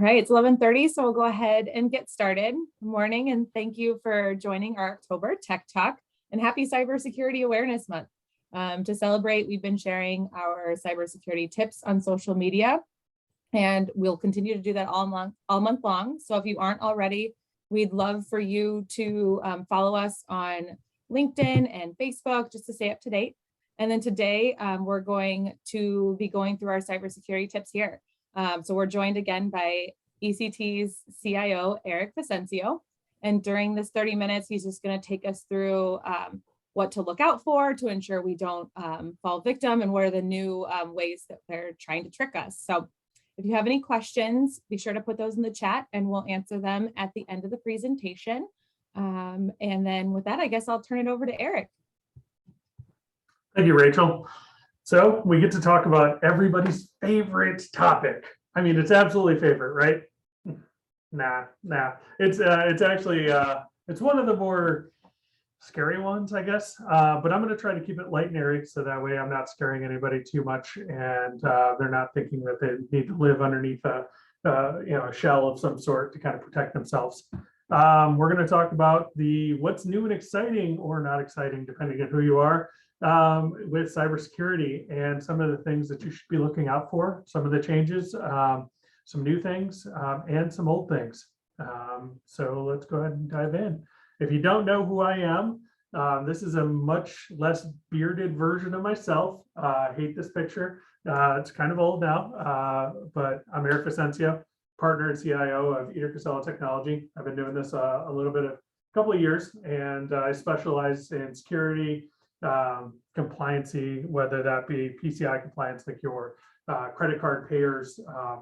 right, it's 11:30, so we'll go ahead and get started. Good morning, and thank you for joining our October Tech Talk, and happy Cybersecurity Awareness Month. To celebrate, we've been sharing our cybersecurity tips on social media, and we'll continue to do that all month long. So if you aren't already, we'd love for you to follow us on LinkedIn and Facebook just to stay up to date. And then today, we're going to be going through our cybersecurity tips here. So we're joined again by ECT's CIO, Eder Casella. And during this 30 minutes, he's just going to take us through what to look out for to ensure we don't fall victim, and what are the new ways that they're trying to trick us. So if you have any questions, be sure to put those in the chat and we'll answer them at the end of the presentation. And then with that, I guess I'll turn it over to Eric. Thank you, Rachel. So we get to talk about everybody's favorite topic. I mean, it's absolutely favorite, right? Nah. It's actually it's one of the more scary ones, I guess. But I'm going to try to keep it light and airy, so that way I'm not scaring anybody too much, and they're not thinking that they need to live underneath a a shell of some sort to kind of protect themselves. We're going to talk about what's new and exciting, or not exciting, depending on who you are, with cybersecurity, and some of the things that you should be looking out for, some of the changes, some new things, and some old things. So let's go ahead and dive in. If you don't know who I am, this is a much less bearded version of myself. I hate this picture. It's kind of old now, but I'm Eder Casella, partner and CIO of Eder Casella Technology. I've been doing this a couple of years, and I specialize in security, compliancy, whether that be PCI compliance, like your credit card payers,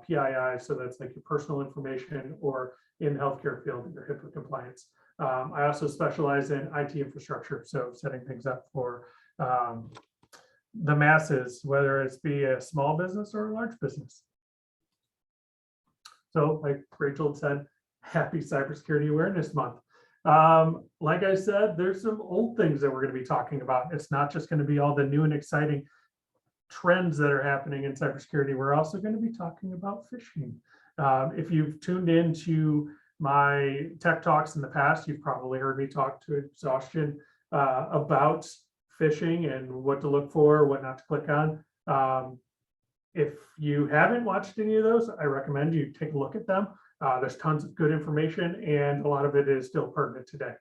PII, so that's like your personal information, or in the healthcare field, your HIPAA compliance. I also specialize in IT infrastructure, so setting things up for the masses, whether it's be a small business or a large business. So like Rachel said, happy Cybersecurity Awareness Month. Like I said, there's some old things that we're going to be talking about. It's not just going to be all the new and exciting trends that are happening in cybersecurity. We're also going to be talking about phishing. If you've tuned into my tech talks in the past, you've probably heard me talk to exhaustion about phishing and what to look for, what not to click on. If you haven't watched any of those, I recommend you take a look at them. There's tons of good information, and a lot of it is still pertinent today.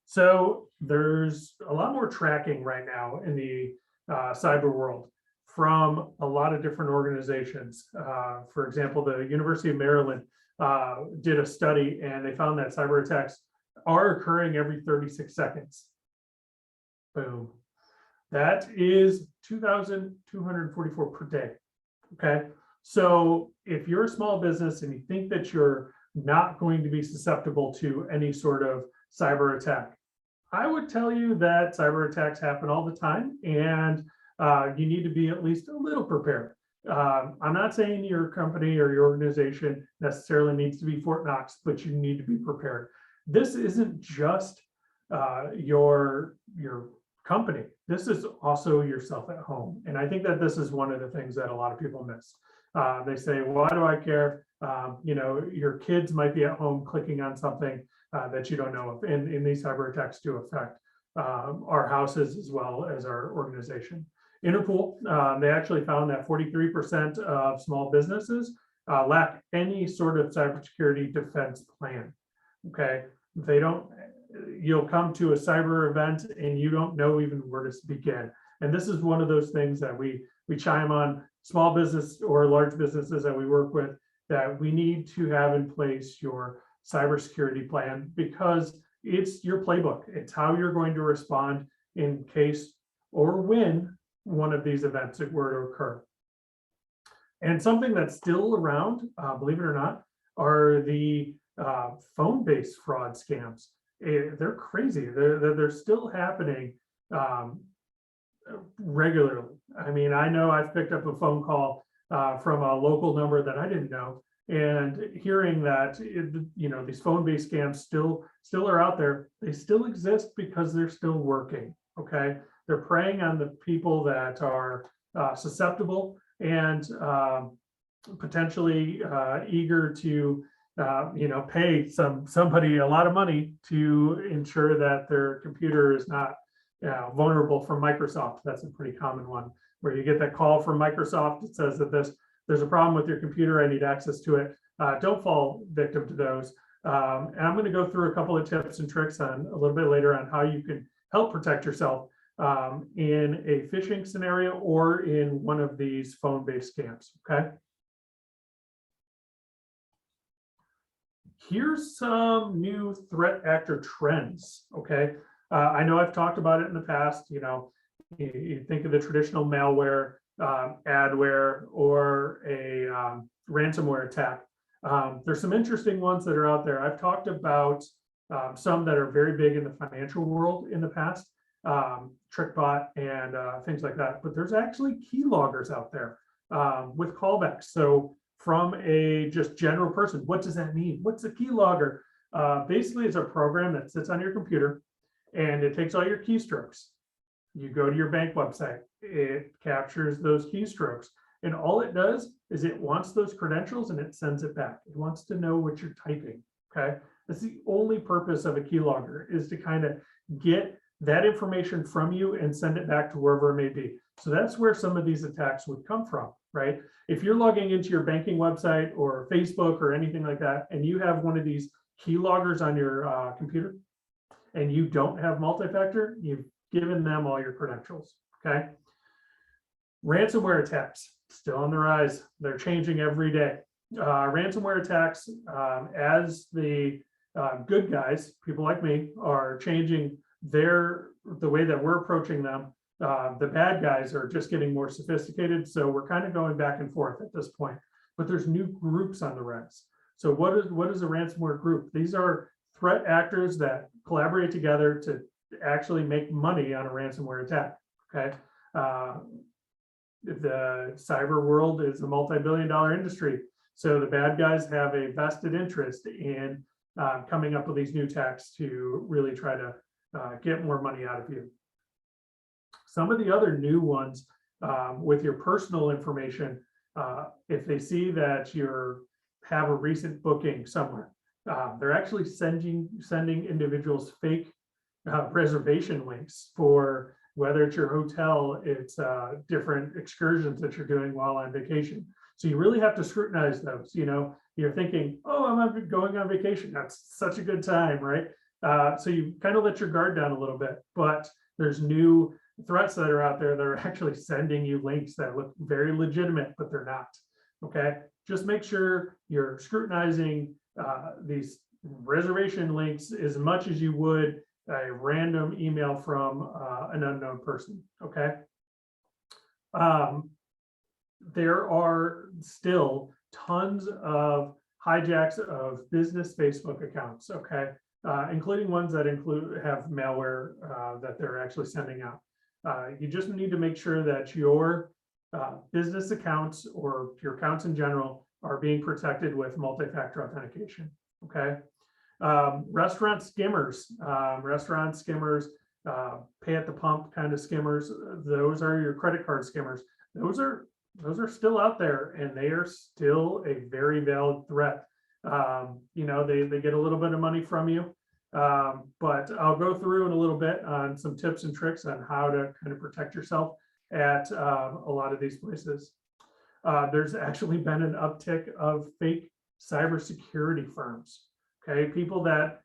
So there's a lot more tracking right now in the cyber world from a lot of different organizations. For example, the University of Maryland did a study, and they found that cyber attacks are occurring every 36 seconds. Boom. That is 2,244 per day. Okay. So if you're a small business and you think that you're not going to be susceptible to any sort of cyber attack, I would tell you that cyber attacks happen all the time, and you need to be at least a little prepared. I'm not saying your company or your organization necessarily needs to be Fort Knox, but you need to be prepared. This isn't just your company. This is also yourself at home. And I think that this is one of the things that a lot of people miss. They say, why do I care? Your kids might be at home clicking on something that you don't know of. And these cyber attacks do affect our houses as well as our organization. Interpol, they actually found that 43% of small businesses lack any sort of cybersecurity defense plan. Okay, you'll come to a cyber event and you don't know even where to begin. And this is one of those things that we chime on small business or large businesses that we work with, that we need to have in place your cybersecurity plan, because it's your playbook. It's how you're going to respond in case or when one of these events were to occur. And something that's still around, believe it or not, are the phone-based fraud scams. They're crazy. They're still happening regularly. I mean, I know I've picked up a phone call from a local number that I didn't know, and hearing that these phone-based scams still are out there. They still exist because they're still working. Okay, they're preying on the people that are susceptible, and potentially eager to pay somebody a lot of money to ensure that their computer is not vulnerable from Microsoft. That's a pretty common one, where you get that call from Microsoft. It says that there's a problem with your computer. I need access to it. Don't fall victim to those. And I'm going to go through a couple of tips and tricks on a little bit later on how you can help protect yourself in a phishing scenario or in one of these phone-based scams. Okay. Here's some new threat actor trends. Okay. I know I've talked about it in the past. You think of the traditional malware, adware, or a ransomware attack. There's some interesting ones that are out there. I've talked about some that are very big in the financial world in the past, TrickBot and things like that. But there's actually keyloggers out there with callbacks. So from a just general person, what does that mean? What's a keylogger? Basically, it's a program that sits on your computer and it takes all your keystrokes. You go to your bank website, it captures those keystrokes, and all it does is it wants those credentials and it sends it back. It wants to know what you're typing. Okay. That's the only purpose of a keylogger, is to kind of get that information from you and send it back to wherever it may be. So that's where some of these attacks would come from, right? If you're logging into your banking website or Facebook or anything like that, and you have one of these keyloggers on your computer and you don't have multi-factor, you've given them all your credentials. Okay. Ransomware attacks still on the rise. They're changing every day. Ransomware attacks, as the good guys, people like me, are changing the way that we're approaching them. The bad guys are just getting more sophisticated. So we're kind of going back and forth at this point, but there's new groups on the rise. So what is a ransomware group? These are threat actors that collaborate together to actually make money on a ransomware attack. Okay. The cyber world is a multi-billion-dollar industry. So the bad guys have a vested interest in coming up with these new attacks to really try to get more money out of you. Some of the other new ones with your personal information, if they see that you have a recent booking somewhere, they're actually sending individuals fake reservation links for whether it's your hotel, it's different excursions that you're doing while on vacation. So you really have to scrutinize those. You're thinking, oh, I'm going on vacation. That's such a good time, right? So you kind of let your guard down a little bit, but there's new threats that are out there that are actually sending you links that look very legitimate, but they're not. Okay. Just make sure you're scrutinizing these reservation links as much as you would a random email from an unknown person. Okay. There are still tons of hijacks of business Facebook accounts. Okay. Including ones that have malware that they're actually sending out. You just need to make sure that your business accounts or your accounts in general are being protected with multi-factor authentication. Okay. Restaurant skimmers, pay at the pump kind of skimmers. Those are your credit card skimmers. Those are still out there, and they are still a very valid threat. They get a little bit of money from you, but I'll go through in a little bit on some tips and tricks on how to kind of protect yourself at a lot of these places. There's actually been an uptick of fake cybersecurity firms. Okay, people that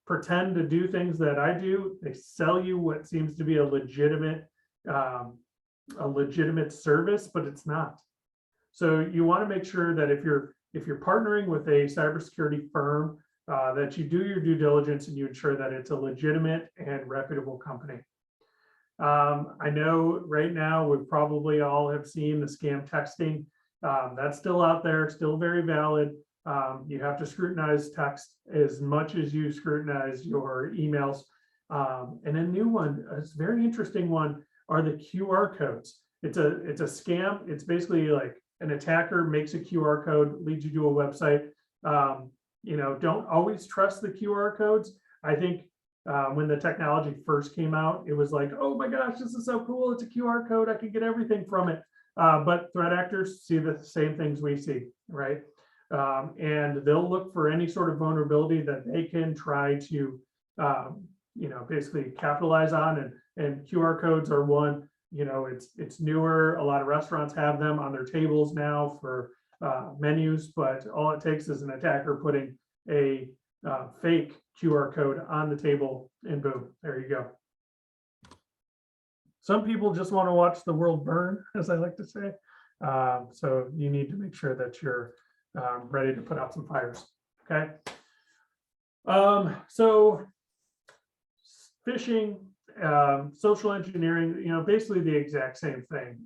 pretend to do things that I do. They sell you what seems to be a legitimate service, but it's not. So you want to make sure that if you're partnering with a cybersecurity firm, that you do your due diligence and you ensure that it's a legitimate and reputable company. I know right now we probably all have seen the scam texting. That's still out there, still very valid. You have to scrutinize text as much as you scrutinize your emails. And a new one, a very interesting one, are the QR codes. It's a scam. It's basically like an attacker makes a QR code, leads you to a website. Don't always trust the QR codes. I think when the technology first came out, it was like, oh my gosh, this is so cool. It's a QR code. I can get everything from it. But threat actors see the same things we see, right? And they'll look for any sort of vulnerability that they can try to, basically capitalize on. And QR codes are one. It's newer. A lot of restaurants have them on their tables now for menus, but all it takes is an attacker putting a fake QR code on the table, and boom, there you go. Some people just want to watch the world burn, as I like to say. So you need to make sure that you're ready to put out some fires. Okay. So phishing, social engineering, basically the exact same thing.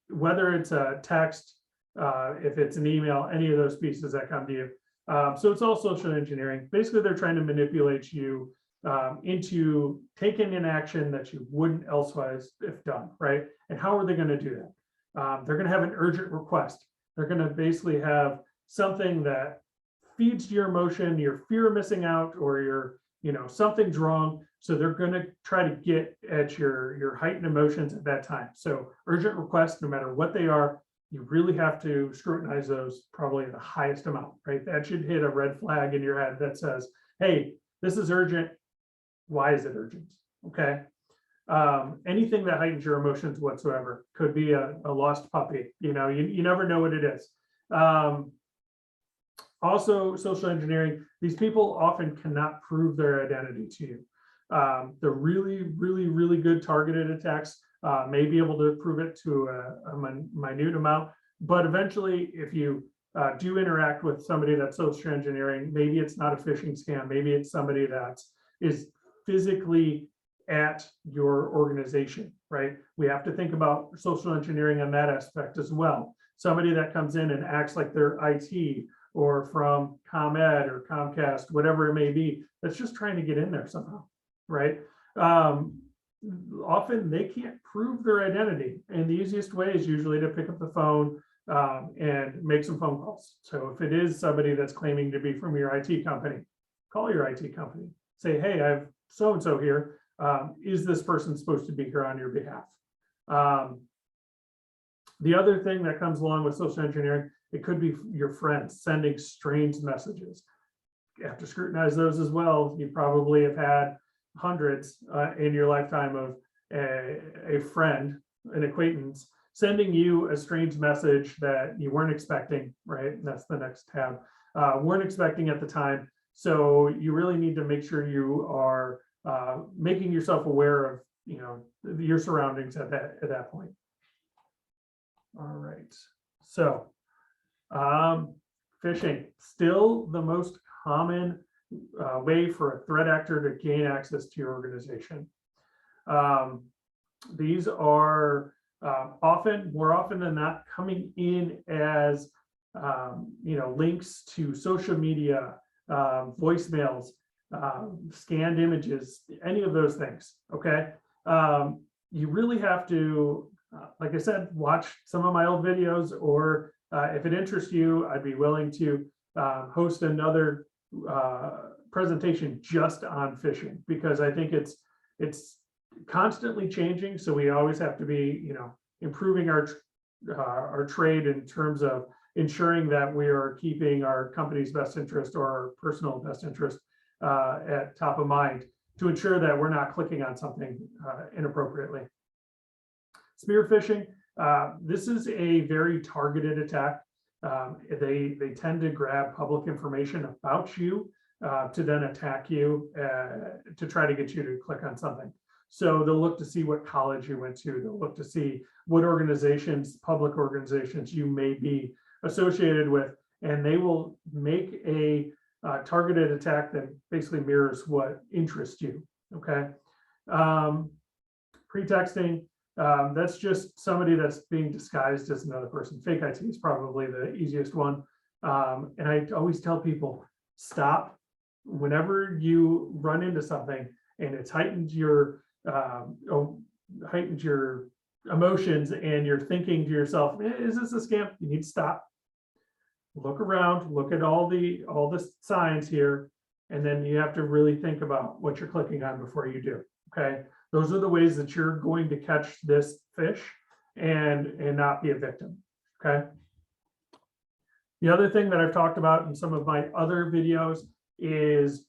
Whether it's a text, if it's an email, any of those pieces that come to you. So it's all social engineering. Basically, they're trying to manipulate you into taking an action that you wouldn't elsewise have done, right? And how are they going to do that? They're going to have an urgent request. They're going to basically have something that feeds to your emotion, your fear of missing out, or your, something's wrong. So they're going to try to get at your heightened emotions at that time. So urgent requests, no matter what they are, you really have to scrutinize those probably the highest amount, right? That should hit a red flag in your head that says, hey, this is urgent. Why is it urgent? Okay. Anything that heightens your emotions whatsoever could be a lost puppy. You never know what it is. Also, social engineering, these people often cannot prove their identity to you. The really, really, really good targeted attacks may be able to prove it to a minute amount, but eventually, if you do interact with somebody that's social engineering, maybe it's not a phishing scam, maybe it's somebody that is physically at your organization, right? We have to think about social engineering on that aspect as well. Somebody that comes in and acts like they're IT or from ComEd or Comcast, whatever it may be, that's just trying to get in there somehow, right? Often they can't prove their identity, and the easiest way is usually to pick up the phone and make some phone calls. So if it is somebody that's claiming to be from your IT company, call your IT company. Say, hey, I have so-and-so here. Is this person supposed to be here on your behalf? The other thing that comes along with social engineering, it could be your friends sending strange messages. You have to scrutinize those as well. You probably have had hundreds in your lifetime of a friend, an acquaintance, sending you a strange message that you weren't expecting, right? That's the next tab. Weren't expecting at the time. So you really need to make sure you are making yourself aware of, your surroundings at that point. All right. So phishing, still the most common way for a threat actor to gain access to your organization. These are more often than not, coming in as links to social media, voicemails, scanned images, any of those things. Okay, you really have to, like I said, watch some of my old videos, or if it interests you, I'd be willing to host another presentation just on phishing, because I think it's constantly changing. So we always have to be, improving our trade in terms of ensuring that we are keeping our company's best interest or our personal best interest at top of mind, to ensure that we're not clicking on something inappropriately. Spear phishing, this is a very targeted attack. They tend to grab public information about you to then attack you to try to get you to click on something. So they'll look to see what college you went to. They'll look to see what organizations, public organizations you may be associated with, and they will make a targeted attack that basically mirrors what interests you. Okay. Pretexting, that's just somebody that's being disguised as another person. Fake IT is probably the easiest one. And I always tell people, stop whenever you run into something and it's heightened your emotions, and you're thinking to yourself, is this a scam? You need to stop, look around, look at all the signs here, and then you have to really think about what you're clicking on before you do. Okay, those are the ways that you're going to catch this fish, and not be a victim. Okay. The other thing that I've talked about in some of my other videos is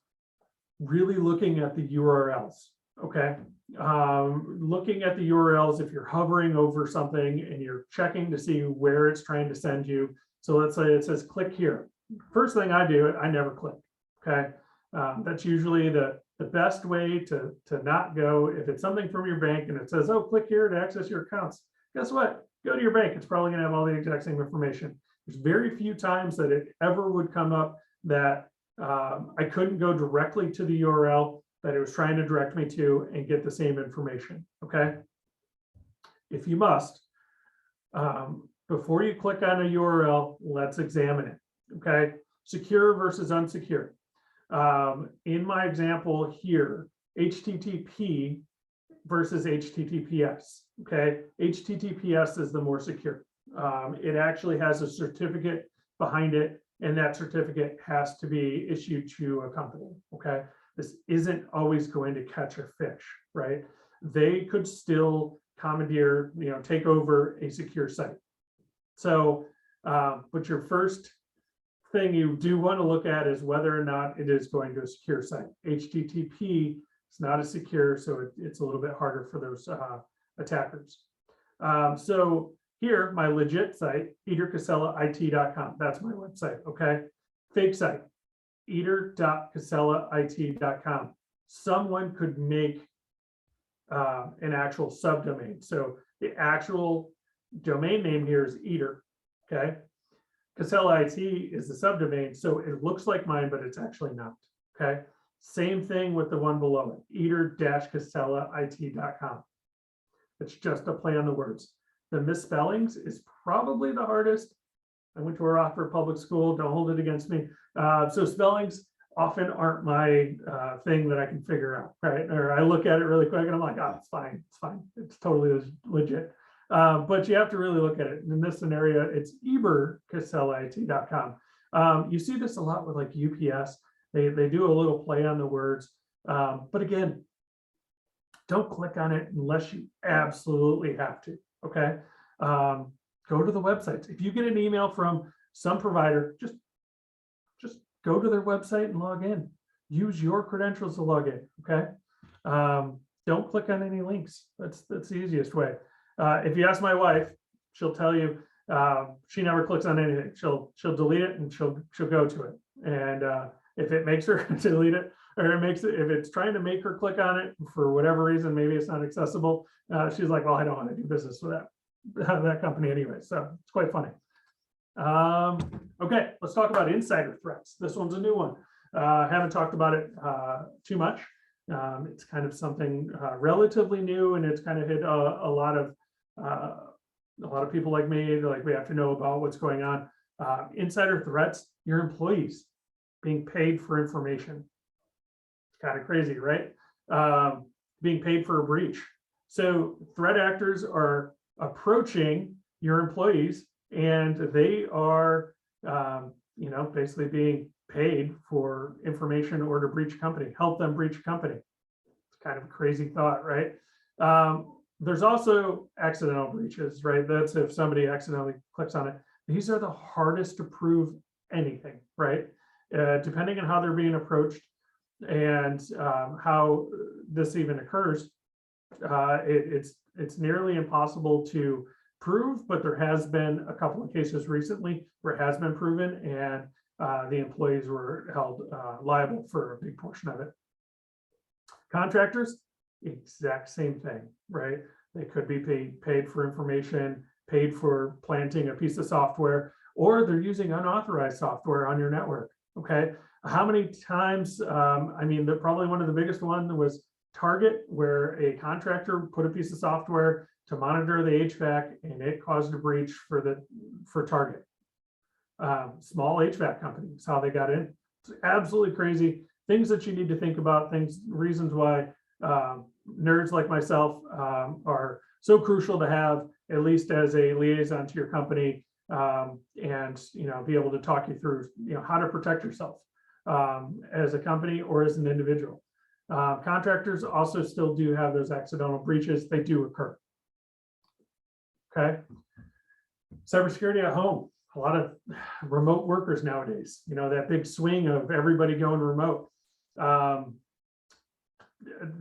really looking at the URLs. Okay. Looking at the URLs, if you're hovering over something and you're checking to see where it's trying to send you. So let's say it says click here. First thing I do, I never click. Okay. That's usually the best way to not go. If it's something from your bank and it says, oh, click here to access your accounts, guess what? Go to your bank. It's probably going to have all the exact same information. There's very few times that it ever would come up that I couldn't go directly to the URL that it was trying to direct me to and get the same information. Okay. If you must, before you click on a URL, let's examine it. Okay. Secure versus unsecure. In my example here, HTTP versus HTTPS. Okay. HTTPS is the more secure. It actually has a certificate behind it, and that certificate has to be issued to a company. Okay. This isn't always going to catch a fish, right? They could still commandeer, take over a secure site. So, but your first thing you do want to look at is whether or not it is going to a secure site. HTTP is not as secure, so it's a little bit harder for those attackers. So here, my legit site, edercasellit.com. That's my website, okay? Fake site, eder.casella.it.com. Someone could make an actual subdomain. So the actual domain name here is Eder, okay? Casella IT is the subdomain, so it looks like mine, but it's actually not, okay? Same thing with the one below it, eder-casella.it.com. It's just a play on the words. The misspellings is probably the hardest. I went to a Rockford public school, don't hold it against me. So spellings often aren't my thing that I can figure out, right? Or I look at it really quick and I'm like, oh, it's fine, it's totally legit. But you have to really look at it. In this scenario, it's eber-casella.it.com. You see this a lot with like UPS. They do a little play on the words. But again, don't click on it unless you absolutely have to, okay? Go to the websites. If you get an email from some provider, just go to their website and log in. Use your credentials to log in, okay? Don't click on any links. That's the easiest way. If you ask my wife, she'll tell you she never clicks on anything. She'll delete it and she'll go to it. And if it makes her delete it, or if it's trying to make her click on it for whatever reason, maybe it's not accessible, she's like, well, I don't want to do business with that company anyway. So it's quite funny. Okay, let's talk about insider threats. This one's a new one. I haven't talked about it too much. It's kind of something relatively new, and it's kind of hit a lot of people like me. Like, we have to know about what's going on. Insider threats, your employees being paid for information. It's kind of crazy, right? Being paid for a breach. So threat actors are approaching your employees, and they are, basically being paid for information or to breach a company, help them breach a company. It's kind of a crazy thought, right? There's also accidental breaches, right? That's if somebody accidentally clicks on it. These are the hardest to prove anything, right? Depending on how they're being approached and how this even occurs, it's nearly impossible to prove, but there has been a couple of cases recently where it has been proven, and the employees were held liable for a big portion of it. Contractors, exact same thing, right? They could be paid for information, paid for planting a piece of software, or they're using unauthorized software on your network, okay? How many times, probably one of the biggest one was Target, where a contractor put a piece of software to monitor the HVAC, and it caused a breach for Target. Small HVAC company is how they got in. It's absolutely crazy. Things that you need to think about, reasons why nerds like myself are so crucial to have, at least as a liaison to your company, and be able to talk you through how to protect yourself as a company or as an individual. Contractors also still do have those accidental breaches. They do occur. Okay. Cybersecurity at home. A lot of remote workers nowadays, that big swing of everybody going remote. At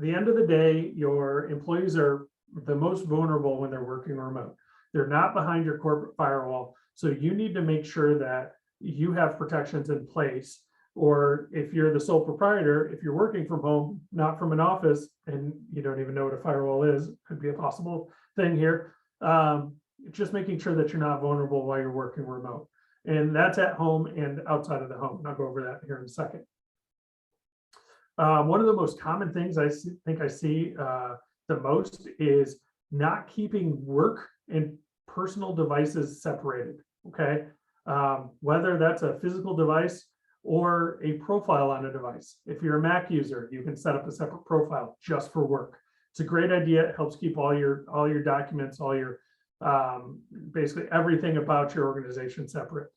the end of the day, your employees are the most vulnerable when they're working remote. They're not behind your corporate firewall. So you need to make sure that you have protections in place. Or if you're the sole proprietor, if you're working from home, not from an office, and you don't even know what a firewall is, could be a possible thing here. Just making sure that you're not vulnerable while you're working remote. And that's at home and outside of the home. And I'll go over that here in a second. One of the most common things I see the most is not keeping work and personal devices separated. Okay, whether that's a physical device or a profile on a device. If you're a Mac user, you can set up a separate profile just for work. It's a great idea. It helps keep all your documents, all your basically everything about your organization separate.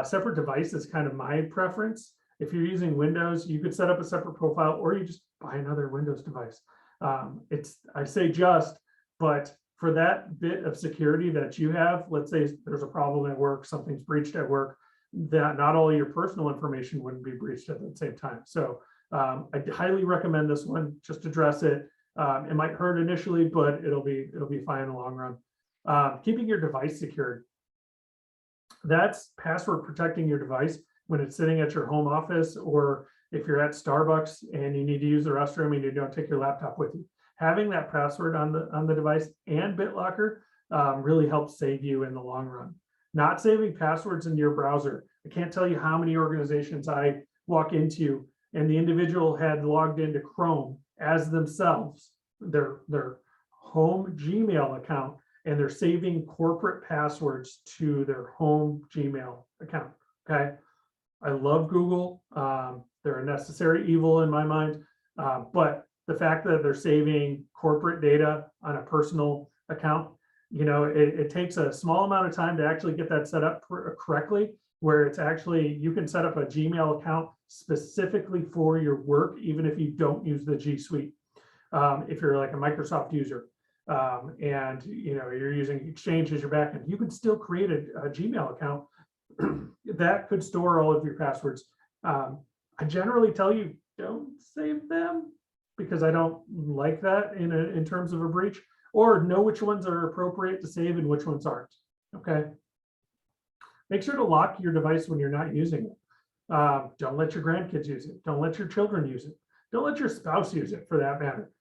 Separate device is kind of my preference. If you're using Windows, you could set up a separate profile, or you just buy another Windows device. I say just, but for that bit of security that you have, let's say there's a problem at work, something's breached at work, that not all your personal information wouldn't be breached at the same time. So I highly recommend this one. Just address it. It might hurt initially, but it'll be fine in the long run. Keeping your device secured. That's password protecting your device when it's sitting at your home office, or if you're at Starbucks and you need to use the restroom and you don't take your laptop with you. Having that password on the device and BitLocker really helps save you in the long run. Not saving passwords in your browser. I can't tell you how many organizations I walk into and the individual had logged into Chrome as themselves, their home Gmail account, and they're saving corporate passwords to their home Gmail account. Okay. I love Google. They're a necessary evil in my mind. But the fact that they're saving corporate data on a personal account, it takes a small amount of time to actually get that set up correctly, where it's actually, you can set up a Gmail account specifically for your work, even if you don't use the G Suite. If you're like a Microsoft user, and you're using Exchange as your backend, you can still create a Gmail account that could store all of your passwords. I generally tell you don't save them because I don't like that in terms of a breach, or know which ones are appropriate to save and which ones aren't. Okay. Make sure to lock your device when you're not using it. Don't let your grandkids use it. Don't let your children use it. Don't let your spouse use it for that matter.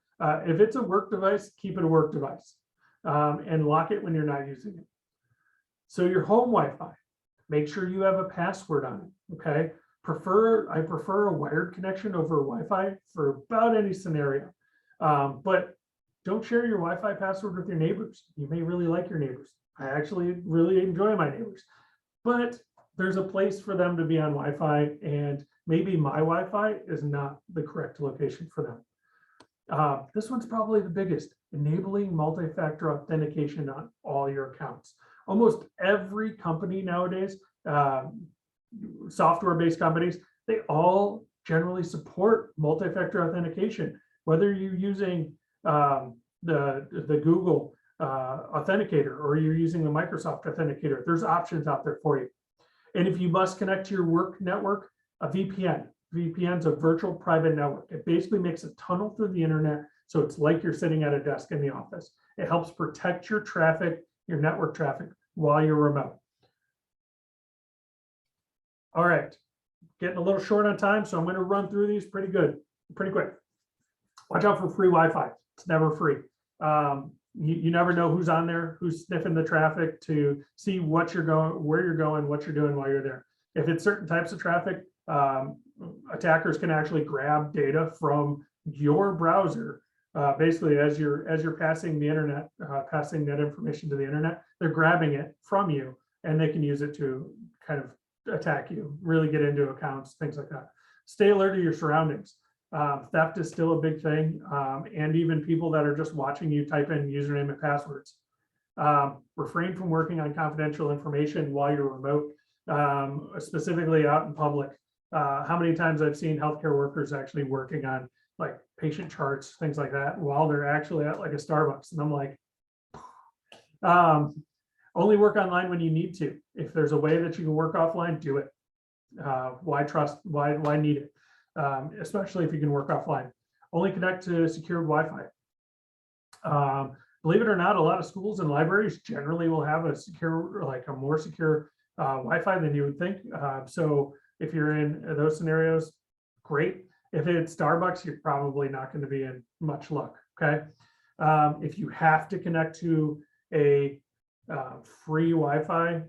If it's a work device, keep it a work device, and lock it when you're not using it. So your home Wi-Fi, make sure you have a password on it. Okay. I prefer a wired connection over Wi-Fi for about any scenario. But don't share your Wi-Fi password with your neighbors. You may really like your neighbors. I actually really enjoy my neighbors, but there's a place for them to be on Wi-Fi, and maybe my Wi-Fi is not the correct location for them. This one's probably the biggest: enabling multi-factor authentication on all your accounts. Almost every company nowadays, software-based companies, they all generally support multi-factor authentication. Whether you're using the Google authenticator or you're using the Microsoft authenticator, there's options out there for you. And if you must connect to your work network, a VPN. VPN's a virtual private network. It basically makes a tunnel through the internet, so it's like you're sitting at a desk in the office. It helps protect your traffic, your network traffic, while you're remote. All right, getting a little short on time, so I'm going to run through these pretty quick. Watch out for free Wi-Fi. It's never free. You never know who's on there, who's sniffing the traffic to see what you're going, where you're going, what you're doing while you're there. If it's certain types of traffic, attackers can actually grab data from your browser. Basically, as you're passing the internet, passing that information to the internet, they're grabbing it from you, and they can use it to kind of attack you, really get into accounts, things like that. Stay alert to your surroundings. Theft is still a big thing, and even people that are just watching you type in username and passwords. Refrain from working on confidential information while you're remote, specifically out in public. How many times I've seen healthcare workers actually working on like patient charts, things like that, while they're actually at like a Starbucks, and I'm like, Only work online when you need to. If there's a way that you can work offline, do it. Why need it? Especially if you can work offline. Only connect to secured Wi-Fi. Believe it or not, a lot of schools and libraries generally will have a secure, like a more secure Wi-Fi than you would think. So if you're in those scenarios, great. If it's Starbucks, you're probably not going to be in much luck. Okay. If you have to connect to a free Wi-Fi,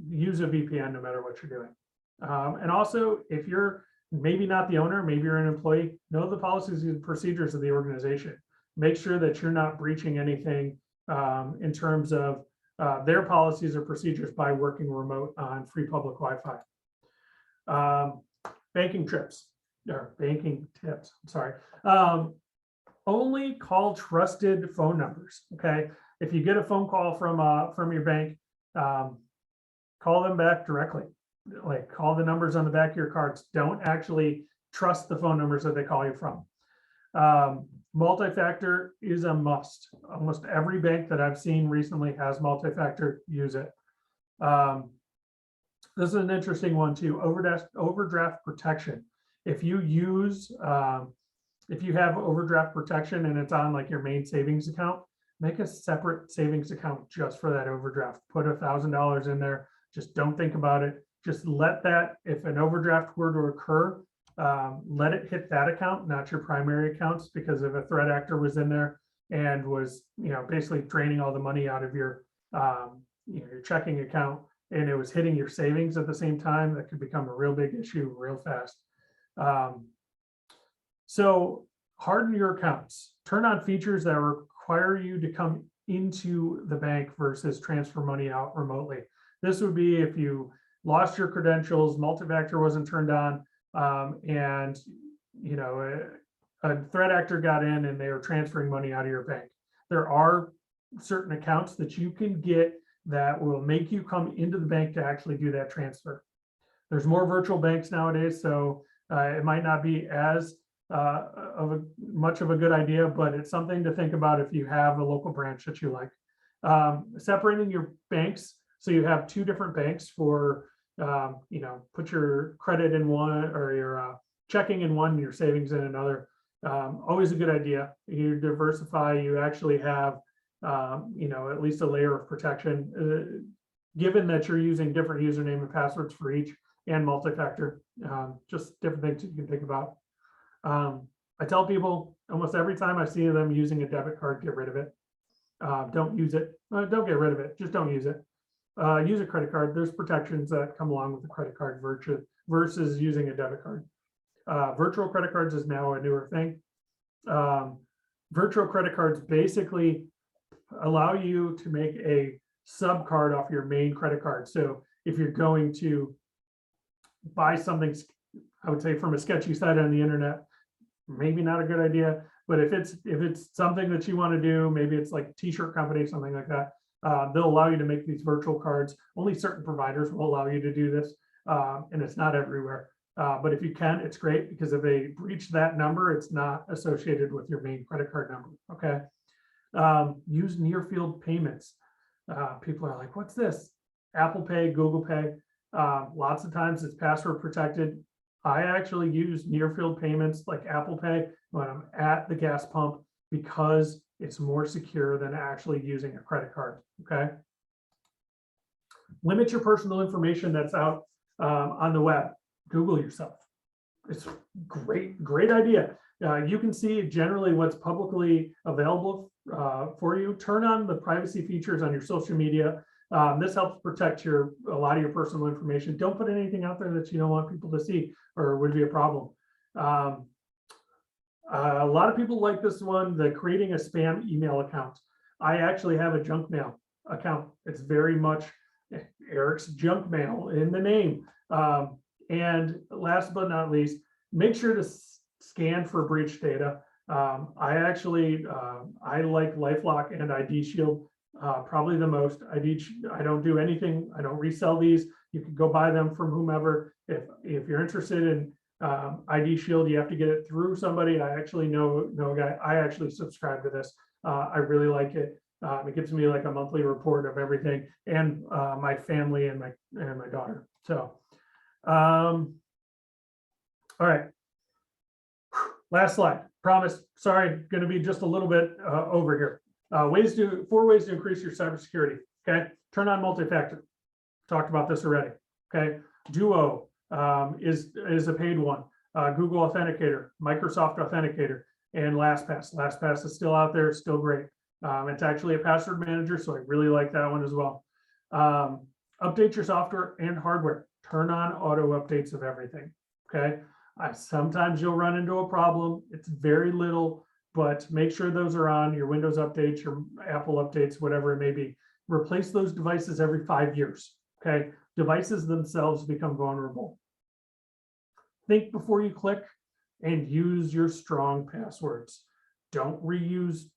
use a VPN no matter what you're doing. And also, if you're maybe not the owner, maybe you're an employee, know the policies and procedures of the organization. Make sure that you're not breaching anything in terms of their policies or procedures by working remote on free public Wi-Fi. Banking tips, I'm sorry. Only call trusted phone numbers, okay? If you get a phone call from your bank, call them back directly. Like, call the numbers on the back of your cards. Don't actually trust the phone numbers that they call you from. Multi-factor is a must. Almost every bank that I've seen recently has multi-factor. Use it. This is an interesting one too. Overdraft protection. If you have overdraft protection and it's on like your main savings account, make a separate savings account just for that overdraft. Put $1,000 in there. Just don't think about it. Just let that, if an overdraft were to occur, let it hit that account, not your primary accounts, because if a threat actor was in there and was, basically draining all the money out of your checking account, and it was hitting your savings at the same time, that could become a real big issue real fast. So harden your accounts. Turn on features that require you to come into the bank versus transfer money out remotely. This would be if you lost your credentials, multi-factor wasn't turned on, and a threat actor got in and they were transferring money out of your bank. There are certain accounts that you can get that will make you come into the bank to actually do that transfer. There's more virtual banks nowadays, so it might not be as much of a good idea, but it's something to think about if you have a local branch that you like. Separating your banks, so you have two different banks for, put your credit in one, or your checking in one, your savings in another. Always a good idea. You diversify, you actually have, at least a layer of protection, given that you're using different username and passwords for each, and multi-factor. Just different things you can think about. I tell people almost every time I see them using a debit card, get rid of it. Don't use it. Don't get rid of it. Just don't use it. Use a credit card. There's protections that come along with the credit card versus using a debit card. Virtual credit cards is now a newer thing. Virtual credit cards basically allow you to make a sub card off your main credit card. So if you're going to buy something, I would say from a sketchy site on the internet, maybe not a good idea. But if it's something that you want to do, maybe it's like a t-shirt company, something like that, they'll allow you to make these virtual cards. Only certain providers will allow you to do this, and it's not everywhere. But if you can, it's great, because if they breach that number, it's not associated with your main credit card number. Okay. Use near field payments. People are like, what's this? Apple Pay, Google Pay. Lots of times it's password protected. I actually use near field payments like Apple Pay when I'm at the gas pump, because it's more secure than actually using a credit card. Okay. Limit your personal information that's out on the web. Google yourself. It's great idea. You can see generally what's publicly available for you. Turn on the privacy features on your social media. This helps protect a lot of your personal information. Don't put anything out there that you don't want people to see or would be a problem. A lot of people like this one, the creating a spam email account. I actually have a junk mail account. It's very much Eric's junk mail in the name. And last but not least, make sure to scan for breach data. I like LifeLock and ID Shield probably the most. I don't do anything. I don't resell these. You can go buy them from whomever. If you're interested in ID Shield, you have to get it through somebody. I actually know a guy. I actually subscribe to this. I really like it. It gives me like a monthly report of everything and my family and my daughter. So, all right. Last slide. Promise. Sorry, going to be just a little bit over here. 4 ways to increase your cybersecurity. Okay. Turn on multi-factor. Talked about this already. Okay. Duo is a paid one. Google Authenticator, Microsoft Authenticator, and LastPass. LastPass is still out there. It's still great. It's actually a password manager, so I really like that one as well. Update your software and hardware. Turn on auto updates of everything. Okay. Sometimes you'll run into a problem. It's very little, but make sure those are on. Your Windows updates, your Apple updates, whatever it may be. Replace those devices every 5 years. Okay. Devices themselves become vulnerable. Think before you click and use your strong passwords. Don't reuse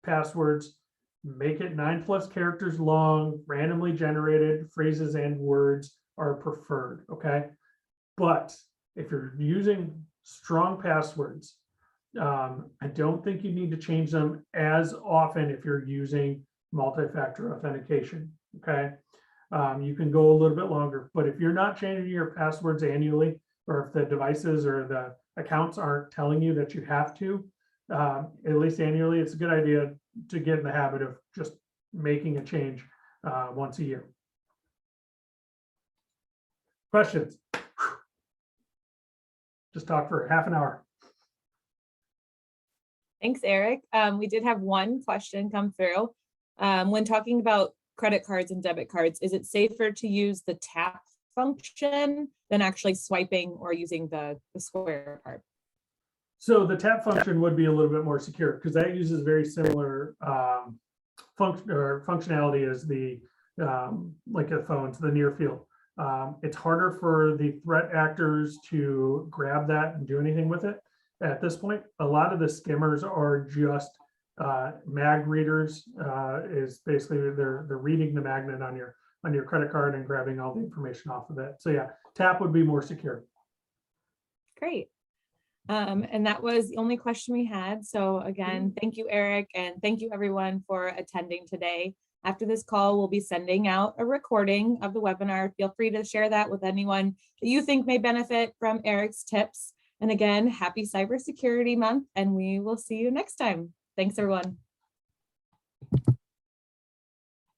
passwords. Make it 9+ characters long, randomly generated. Phrases and words are preferred. Okay. But if you're using strong passwords, I don't think you need to change them as often if you're using multi-factor authentication. Okay. You can go a little bit longer, but if you're not changing your passwords annually, or if the devices or the accounts aren't telling you that you have to, at least annually, it's a good idea to get in the habit of just making a change once a year. Questions? Just talk for half an hour. Thanks, Eric. We did have one question come through. When talking about credit cards and debit cards, is it safer to use the tap function than actually swiping or using the square part? So the tap function would be a little bit more secure because that uses very similar functionality as the like a phone's the near field. It's harder for the threat actors to grab that and do anything with it at this point. A lot of the skimmers are just mag readers. Is basically they're reading the magnet on your credit card and grabbing all the information off of it. So yeah, tap would be more secure. Great. And that was the only question we had. So again, thank you, Eric, and thank you everyone for attending today. After this call, we'll be sending out a recording of the webinar. Feel free to share that with anyone that you think may benefit from Eric's tips. And again, happy Cybersecurity Month, and we will see you next time. Thanks, everyone.